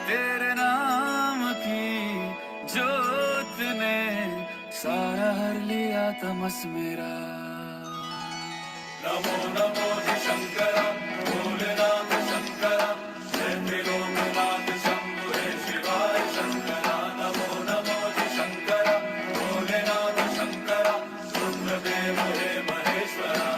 तेरे नाम की जोत ने सारा हर लिया तमस मेरा। नमो नमो शंकर भोलेनाथ शंकर त्रिलोकनाथ शंभु हे शिवाय शंकर। नमो नमो शंकर भोलेनाथ शंकर रुद्रदेव हे Maheshwara.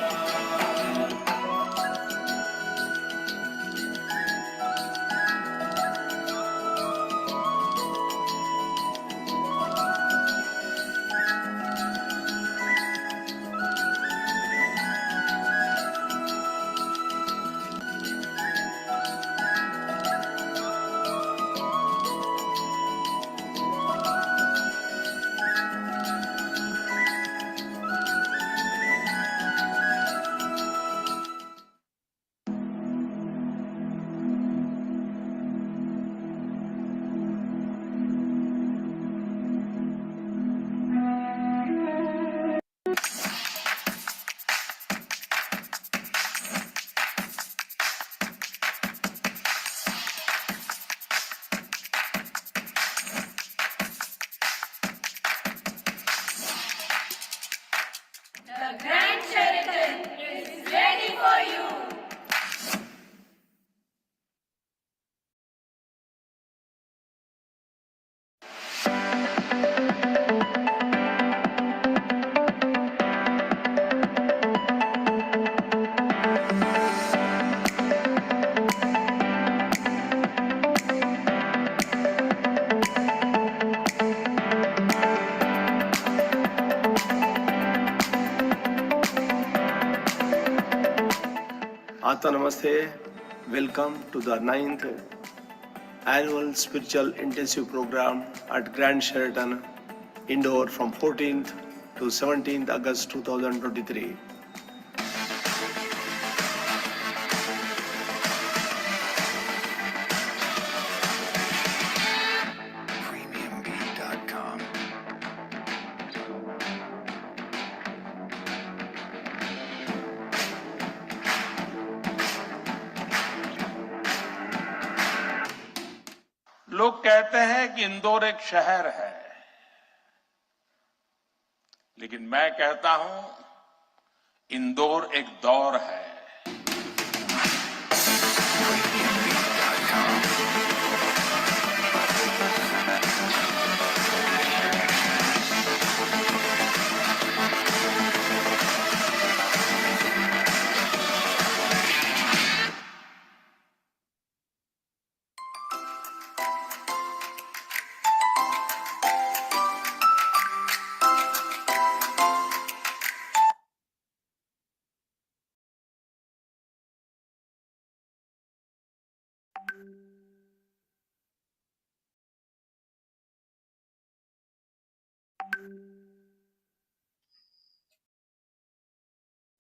The Grand Sheraton is ready for you. Ata Namaste. Welcome to the 9th annual spiritual intensive program at Grand Sheraton Indoor from 14th to 17th August 2023. premiumbeat.com. लोग कहते हैं कि इंदौर एक शहर है, लेकिन मैं कहता हूं इंदौर एक दौर है। premiumbeat.com.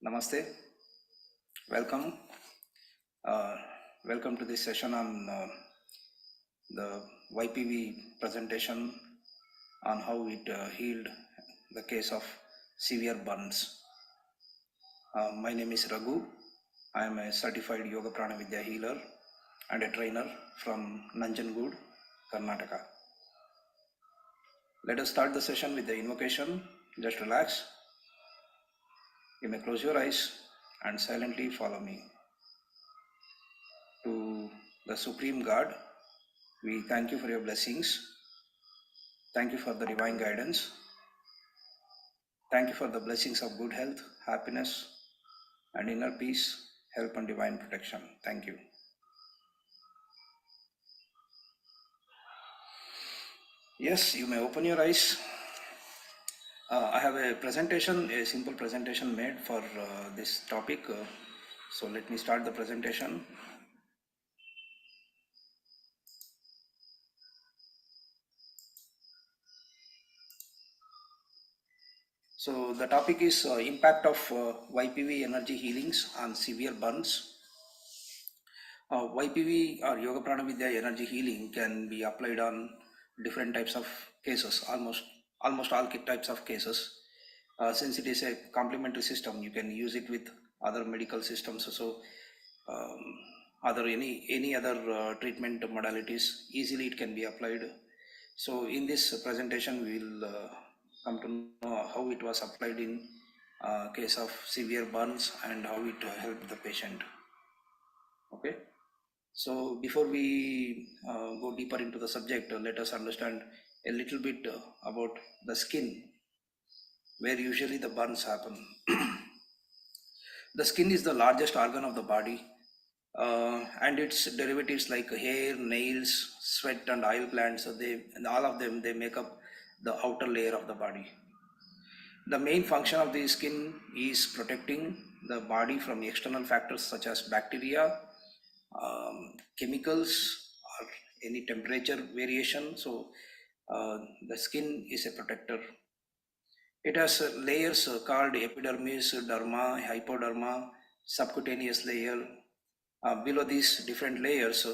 Namaste. Welcome. Welcome to this session on the YPV presentation on how it healed the case of severe burns. My name is Raghu. I am a certified Yoga Prana Vidya healer and a trainer from Nanjangud, Karnataka. Let us start the session with the invocation. Just relax. You may close your eyes and silently follow me. To the Supreme God, we thank you for your blessings. Thank you for the divine guidance. Thank you for the blessings of good health, happiness, and inner peace, help and divine protection. Thank you. Yes, you may open your eyes. I have a presentation, a simple presentation made for this topic. So let me start the presentation. So the topic is impact of YPV energy healings on severe burns. YPV or Yoga Prana Vidya energy healing can be applied on different types of cases, almost all types of cases. Since it is a complementary system, you can use it with other medical systems. So other any other treatment modalities, easily it can be applied. So in this presentation, we will come to know how it was applied in case of severe burns and how it helped the patient. Okay. So before we go deeper into the subject, let us understand a little bit about the skin, where usually the burns happen. The skin is the largest organ of the body, and its derivatives like hair, nails, sweat, and oil glands, and all of them, they make up the outer layer of the body. The main function of the skin is protecting the body from external factors such as bacteria, chemicals, or any temperature variation. So the skin is a protector. It has layers called epidermis, derma, hypoderma, subcutaneous layer. Below these different layers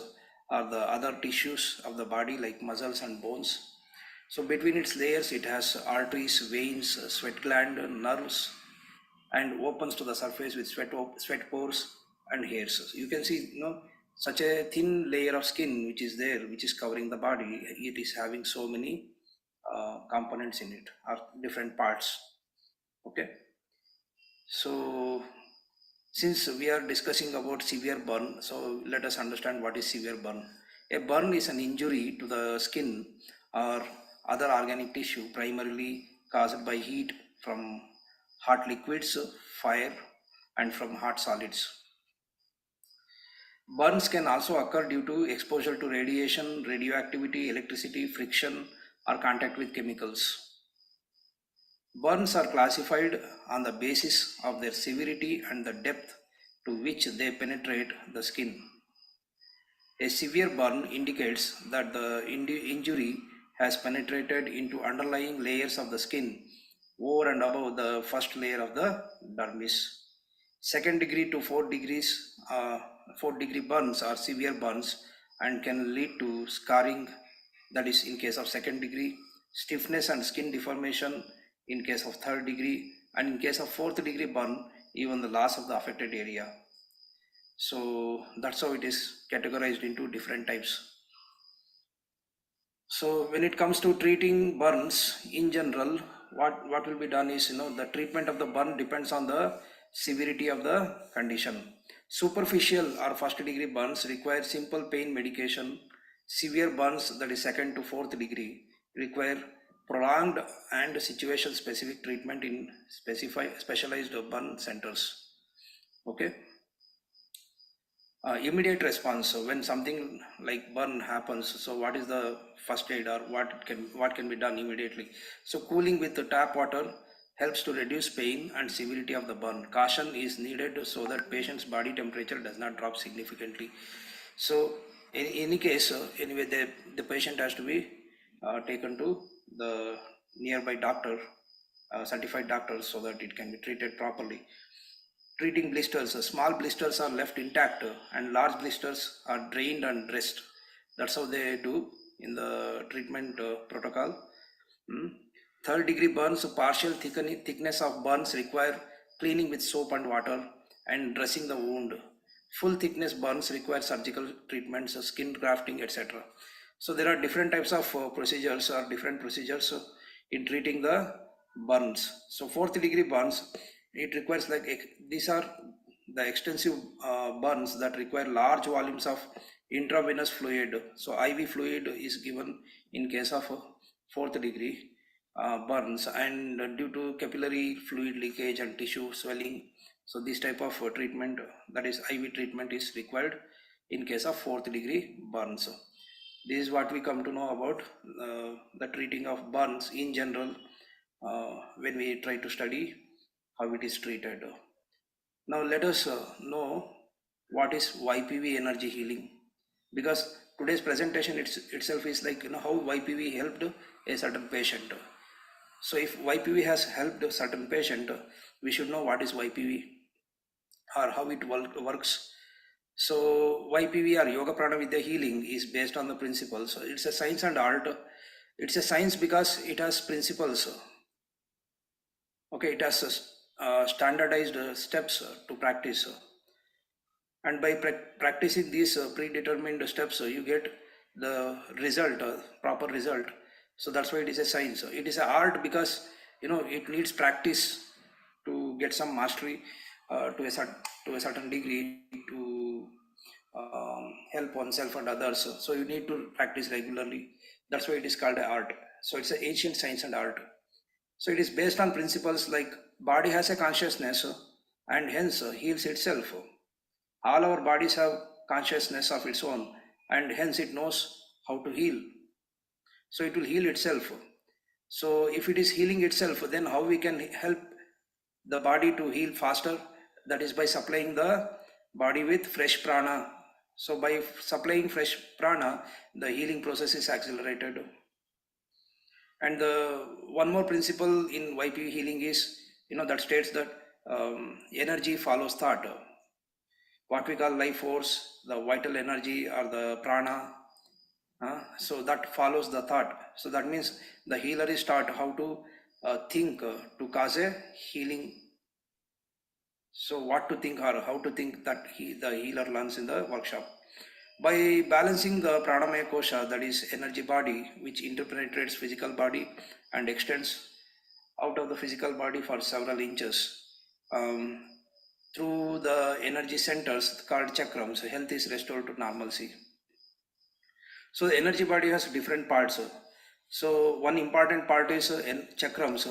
are the other tissues of the body like muscles and bones. So between its layers, it has arteries, veins, sweat gland, nerves, and opens to the surface with sweat pores and hairs. So you can see, such a thin layer of skin which is there, which is covering the body. It is having so many components in it, or different parts. Okay. So since we are discussing about severe burn, so let us understand what is severe burn. A burn is an injury to the skin or other organic tissue, primarily caused by heat from hot liquids, fire, and from hot solids. Burns can also occur due to exposure to radiation, radioactivity, electricity, friction, or contact with chemicals. Burns are classified on the basis of their severity and the depth to which they penetrate the skin. A severe burn indicates that the injury has penetrated into underlying layers of the skin over and above the first layer of the dermis. Second degree to 4th degree burns are severe burns and can lead to scarring, that is in case of second degree, stiffness and skin deformation in case of 3rd degree, and in case of 4th degree burn, even the loss of the affected area. So that's how it is categorized into different types. So when it comes to treating burns in general, what will be done is, the treatment of the burn depends on the severity of the condition. Superficial or 1st degree burns require simple pain medication. Severe burns, that is 2nd to 4th degree, require prolonged and situation specific treatment in specialized burn centers. Okay. Immediate response. So when something like burn happens, so what is the first aid, or what can be done immediately? So cooling with the tap water helps to reduce pain and severity of the burn. Caution is needed so that patient's body temperature does not drop significantly. So in any case, anyway, the patient has to be taken to the nearby doctor, certified doctor, so that it can be treated properly. Treating blisters, small blisters are left intact and large blisters are drained and dressed. That's how they do in the treatment protocol. 3rd degree burns, partial thickness of burns require cleaning with soap and water and dressing the wound. Full thickness burns require surgical treatments, skin grafting, etc. So there are different types of procedures or different procedures in treating the burns. So 4th degree burns, it requires these are the extensive burns that require large volumes of intravenous fluid. So IV fluid is given in case of 4th degree burns, and due to capillary fluid leakage and tissue swelling, so this type of treatment, that is IV treatment, is required in case of 4th degree burns. This is what we come to know about the treating of burns in general when we try to study how it is treated. Now let us know what is YPV energy healing, because today's presentation itself is how YPV helped a certain patient. So if YPV has helped a certain patient, we should know what is YPV or how it works. So YPV, or Yoga Prana Vidya healing, is based on the principles. It's a science and art. It's a science because it has principles. Okay, it has standardized steps to practice. And by practicing these predetermined steps, you get the result, proper result. So that's why it is a science. It is an art because it needs practice to get some mastery to a certain degree to help oneself and others. So you need to practice regularly. That's why it is called an art. So it's an ancient science and art. So it is based on principles like body has a consciousness and hence heals itself. All our bodies have consciousness of its own and hence it knows how to heal. So it will heal itself. So if it is healing itself, then how we can help the body to heal faster? That is by supplying the body with fresh prana. So by supplying fresh prana, the healing process is accelerated. And the one more principle in YPV healing is, that states that energy follows thought. What we call life force, the vital energy or the prana, so that follows the thought. So that means the healer is taught how to think to cause a healing. So what to think or how to think, that the healer learns in the workshop. By balancing the pranamaya kosha, that is energy body, which interpenetrates physical body and extends out of the physical body for several inches, through the energy centers called chakrams, health is restored to normalcy. So the energy body has different parts. So one important part is chakrams.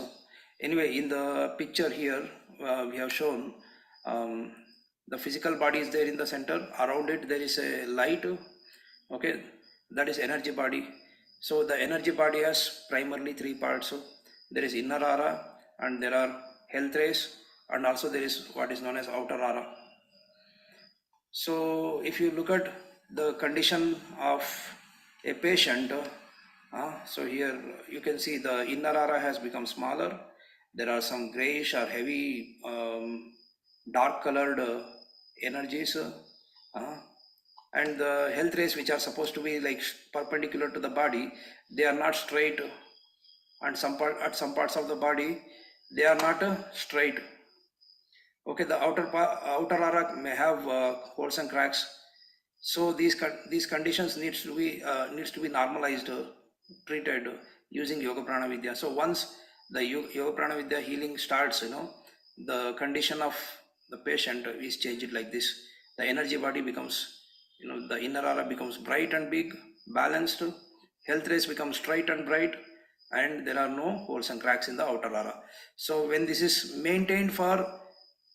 Anyway, in the picture here, we have shown the physical body is there in the center. Around it, there is a light. Okay, that is energy body. So the energy body has primarily three parts. There is inner aura, and there are health rays, and also there is what is known as outer aura. So if you look at the condition of a patient, so here you can see the inner aura has become smaller. There are some grayish or heavy dark colored energies, and the health rays, which are supposed to be like perpendicular to the body, they are not straight, and at some parts of the body they are not straight. Okay, the outer aura may have holes and cracks. So these conditions needs to be normalized, treated using yoga prana vidya. So once the yoga prana vidya healing starts, the condition of the patient is changed like this. The energy body becomes, the inner aura becomes bright and big, balanced. Health rays become straight and bright, and there are no holes and cracks in the outer aura. So when this is maintained for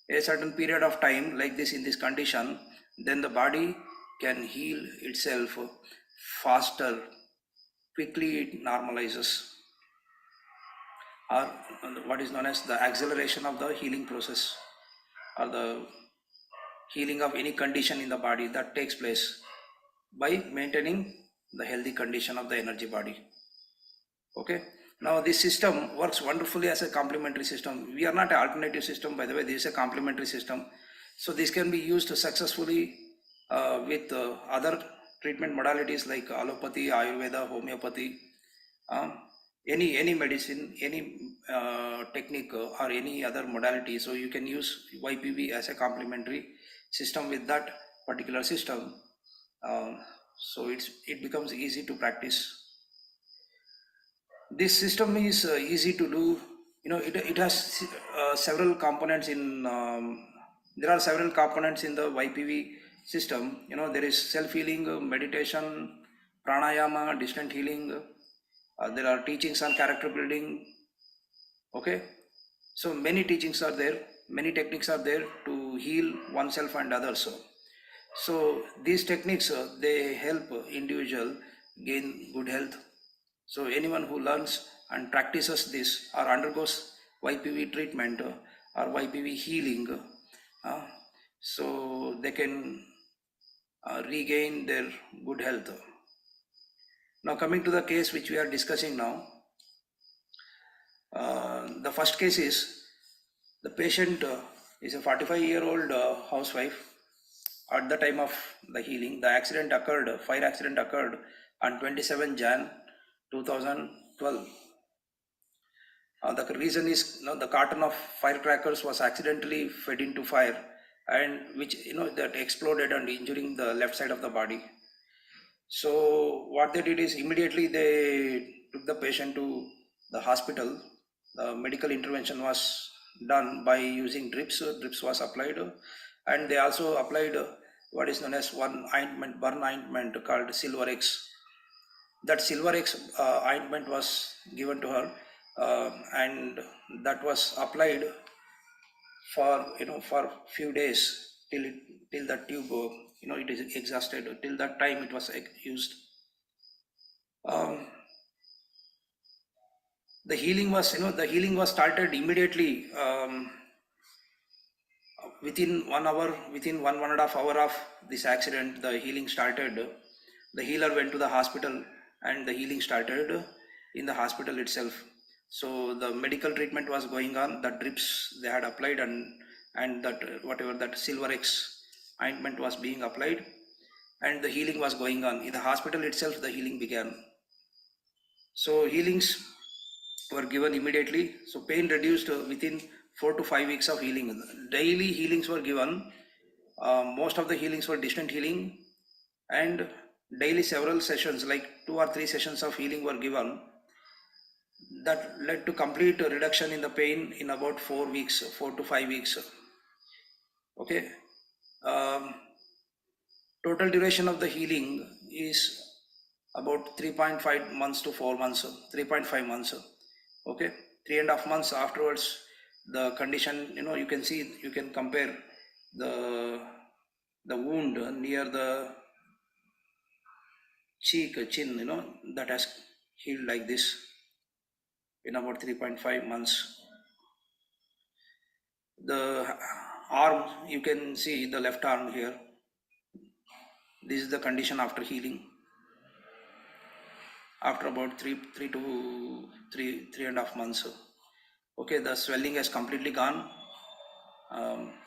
a certain period of time like this in this condition, then the body can heal itself faster, quickly it normalizes, or what is known as the acceleration of the healing process, or the healing of any condition in the body that takes place by maintaining the healthy condition of the energy body. Okay, now this system works wonderfully as a complementary system. We are not an alternative system, by the way. This is a complementary system. So this can be used successfully with other treatment modalities like allopathy, ayurveda, homeopathy, any medicine, any technique or any other modality. So you can use YPV as a complementary system with that particular system. So it becomes easy to practice. This system is easy to do. It has several components in. There are several components in the YPV system. There is self-healing, meditation, pranayama, distant healing. There are teachings on character building. Okay, so many teachings are there. Many techniques are there to heal oneself and others. So these techniques they help individual gain good health. So anyone who learns and practices this or undergoes YPV treatment or YPV healing, so they can regain their good health. Now coming to the case which we are discussing now, the first case is the patient is a 45-year-old housewife. At the time of the healing, the fire accident occurred on 27 Jan 2012. The reason is the carton of firecrackers was accidentally fed into fire and which that exploded and injuring the left side of the body. So what they did is immediately they took the patient to the hospital. The medical intervention was done by using drips. Drips was applied, and they also applied what is known as one ointment, burn ointment called Silver X. That Silver X ointment was given to her, and that was applied for for few days till that tube it is exhausted. Till that time it was used. Um, the healing was started immediately. Within 1 hour, within 1.5 hours of this accident, the healing started. The healer went to the hospital and the healing started in the hospital itself. So the medical treatment was going on. The drips they had applied, and that whatever that Silver X ointment was being applied, and the healing was going on in the hospital itself. The healing began. So healings were given immediately. So pain reduced within 4 to 5 weeks of healing. Daily healings were given. Most of the healings were distant healing, and daily several sessions, like 2 or 3 sessions of healing were given. That led to complete reduction in the pain in about 4 weeks, 4 to 5 weeks. Okay. Total duration of the healing is about 3.5 months to 4 months, 3.5 months. Okay, 3.5 months afterwards, the condition, you can see, you can compare the wound near the cheek, chin, that has healed like this in about 3.5 months. The arm, you can see the left arm here. This is the condition after healing. After about 3.5 months. Okay, the swelling has completely gone.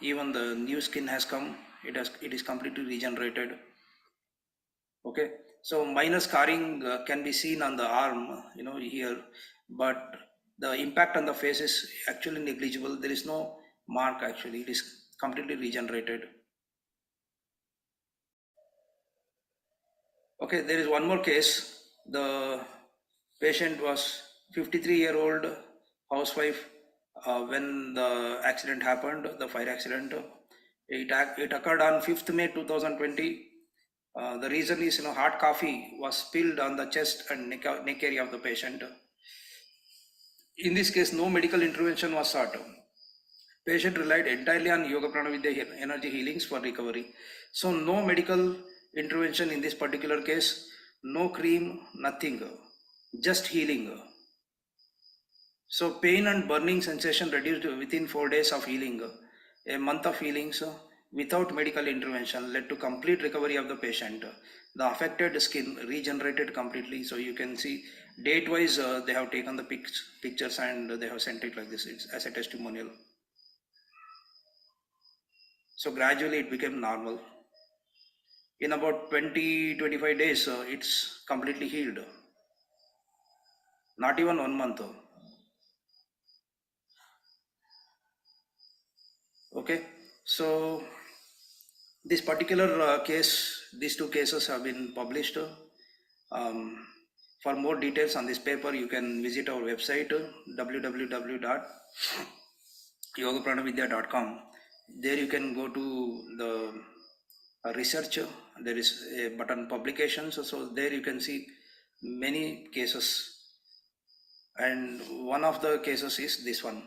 Even the new skin has come. It is completely regenerated. Okay, so minor scarring can be seen on the arm, here, but the impact on the face is actually negligible. There is no mark actually. It is completely regenerated. Okay, there is one more case. The patient was 53-year-old housewife when the accident happened, the fire accident. It occurred on 5th May 2020. The reason is, hot coffee was spilled on the chest and neck area of the patient. In this case, no medical intervention was sought. Patient relied entirely on Yoga Prana Vidya energy healings for recovery. So no medical intervention in this particular case, no cream, nothing, just healing. So pain and burning sensation reduced within 4 days of healing. A month of healings without medical intervention led to complete recovery of the patient. The affected skin regenerated completely. So you can see date wise they have taken the pictures and they have sent it like this. It's as a testimonial. So gradually it became normal. In about 20-25 days, it's completely healed. Not even 1 month. Okay, so this particular case, these two cases have been published. For more details on this paper, you can visit our website www.yogapranavavidya.com. There you can go to the research. There is a button publications. So there you can see many cases. And one of the cases is this one,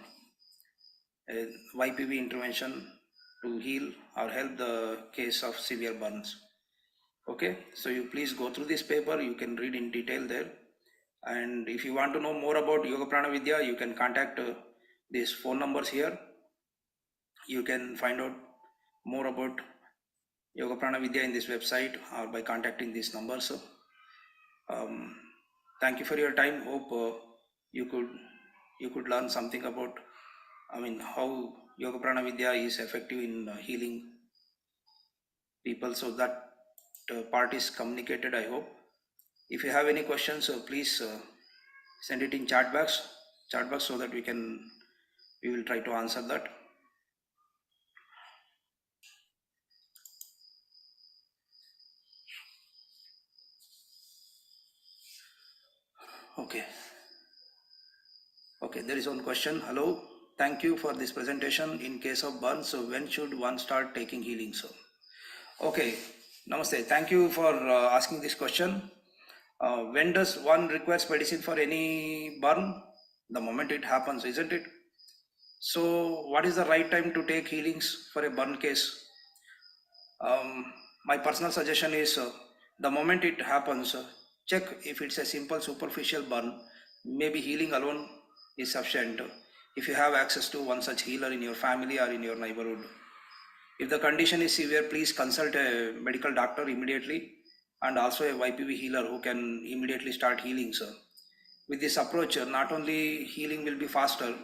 YPV intervention to heal or help the case of severe burns. Okay, so you please go through this paper. You can read in detail there. And if you want to know more about Yoga Prana Vidya, you can contact these phone numbers here. You can find out more about Yoga Prana Vidya in this website or by contacting these numbers. Thank you for your time. Hope you could learn something about, how Yoga Prana Vidya is effective in healing people. So that part is communicated, I hope. If you have any questions, please send it in chat box so that we will try to answer that. Okay. Okay, there is one question. Hello, thank you for this presentation. In case of burn, so when should one start taking healing? So, okay, namaste. Thank you for asking this question. When does one requires medicine for any burn? The moment it happens, isn't it? So, what is the right time to take healings for a burn case? My personal suggestion is the moment it happens, check if it's a simple superficial burn. Maybe healing alone is sufficient. If you have access to one such healer in your family or in your neighborhood. If the condition is severe, please consult a medical doctor immediately and also a YPV healer who can immediately start healing, sir. With this approach, not only healing will be faster,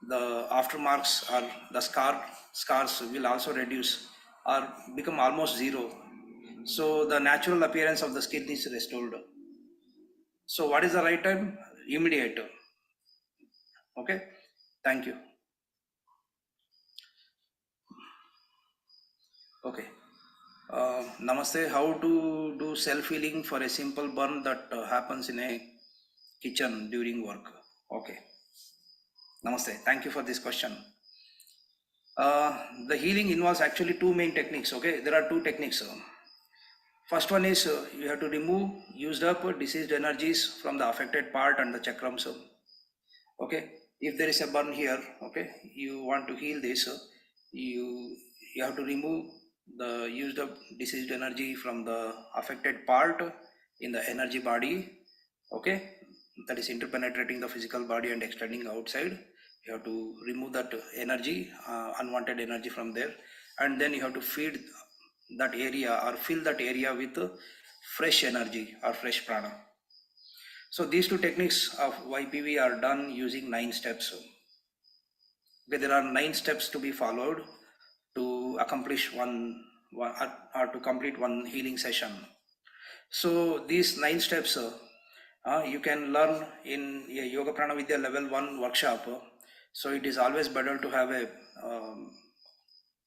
the aftermarks or the scars will also reduce or become almost zero. So the natural appearance of the skin is restored. So what is the right time? Immediate. Okay. Thank you. Okay. Namaste. How to do self-healing for a simple burn that happens in a kitchen during work? Okay. Namaste. Thank you for this question. The healing involves actually two main techniques. Okay, there are two techniques. First one is you have to remove used up diseased energies from the affected part and the chakrams. Okay, if there is a burn here, okay, you want to heal this, you have to remove the used up diseased energy from the affected part in the energy body. Okay, that is interpenetrating the physical body and extending outside. You have to remove that energy, unwanted energy from there, and then you have to feed that area or fill that area with fresh energy or fresh prana. So these two techniques of YPV are done using 9 steps. Okay, there are 9 steps to be followed to accomplish one or to complete one healing session. So these 9 steps you can learn in a Yoga Prana Vidya level 1 workshop. So it is always better to have a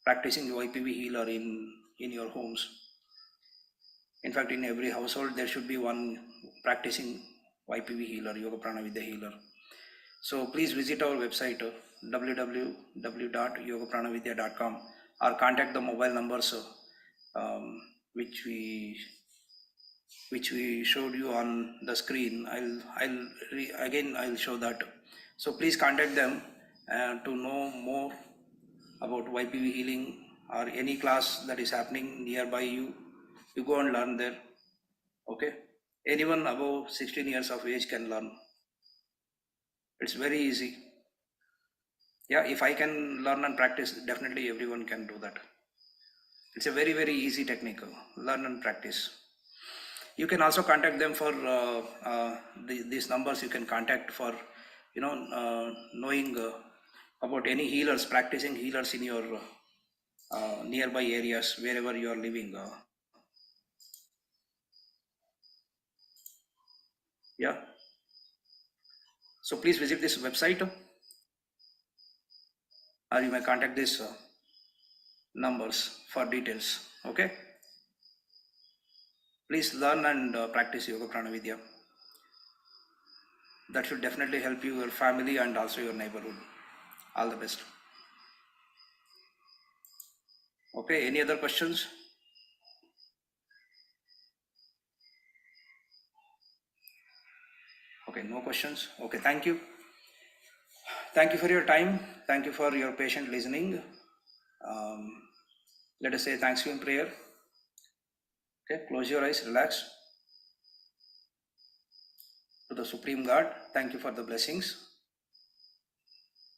practicing YPV healer in your homes. In fact, in every household there should be one practicing YPV healer, Yoga Prana Vidya healer. So please visit our website www.yogapranavidya.com or contact the mobile numbers which we showed you on the screen. I'll show that. So please contact them to know more about YPV healing or any class that is happening nearby you. You go and learn there. Okay, anyone above 16 years of age can learn. It's very easy. Yeah, if I can learn and practice, definitely everyone can do that. It's a very, very easy technique. Learn and practice. You can also contact them for these numbers. You can contact for knowing about any healers, practicing healers in your nearby areas, wherever you are living. Yeah. So please visit this website, or you may contact these numbers for details. Okay. Please learn and practice Yoga Prana Vidya. That should definitely help you, your family, and also your neighborhood. All the best. Okay, any other questions? Okay, no questions. Okay, thank you. Thank you for your time. Thank you for your patient listening. Let us say thanks to you in prayer. Okay, close your eyes, relax. To the Supreme God, thank you for the blessings.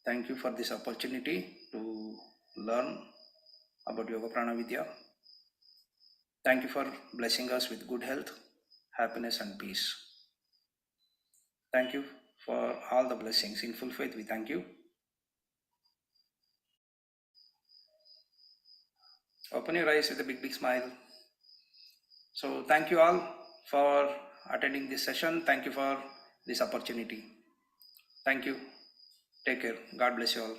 Thank you for this opportunity to learn about Yoga Prana Vidya. Thank you for blessing us with good health, happiness, and peace. Thank you for all the blessings. In full faith, we thank you. Open your eyes with a big, big smile. So thank you all for attending this session. Thank you for this opportunity. Thank you. Take care. God bless you all.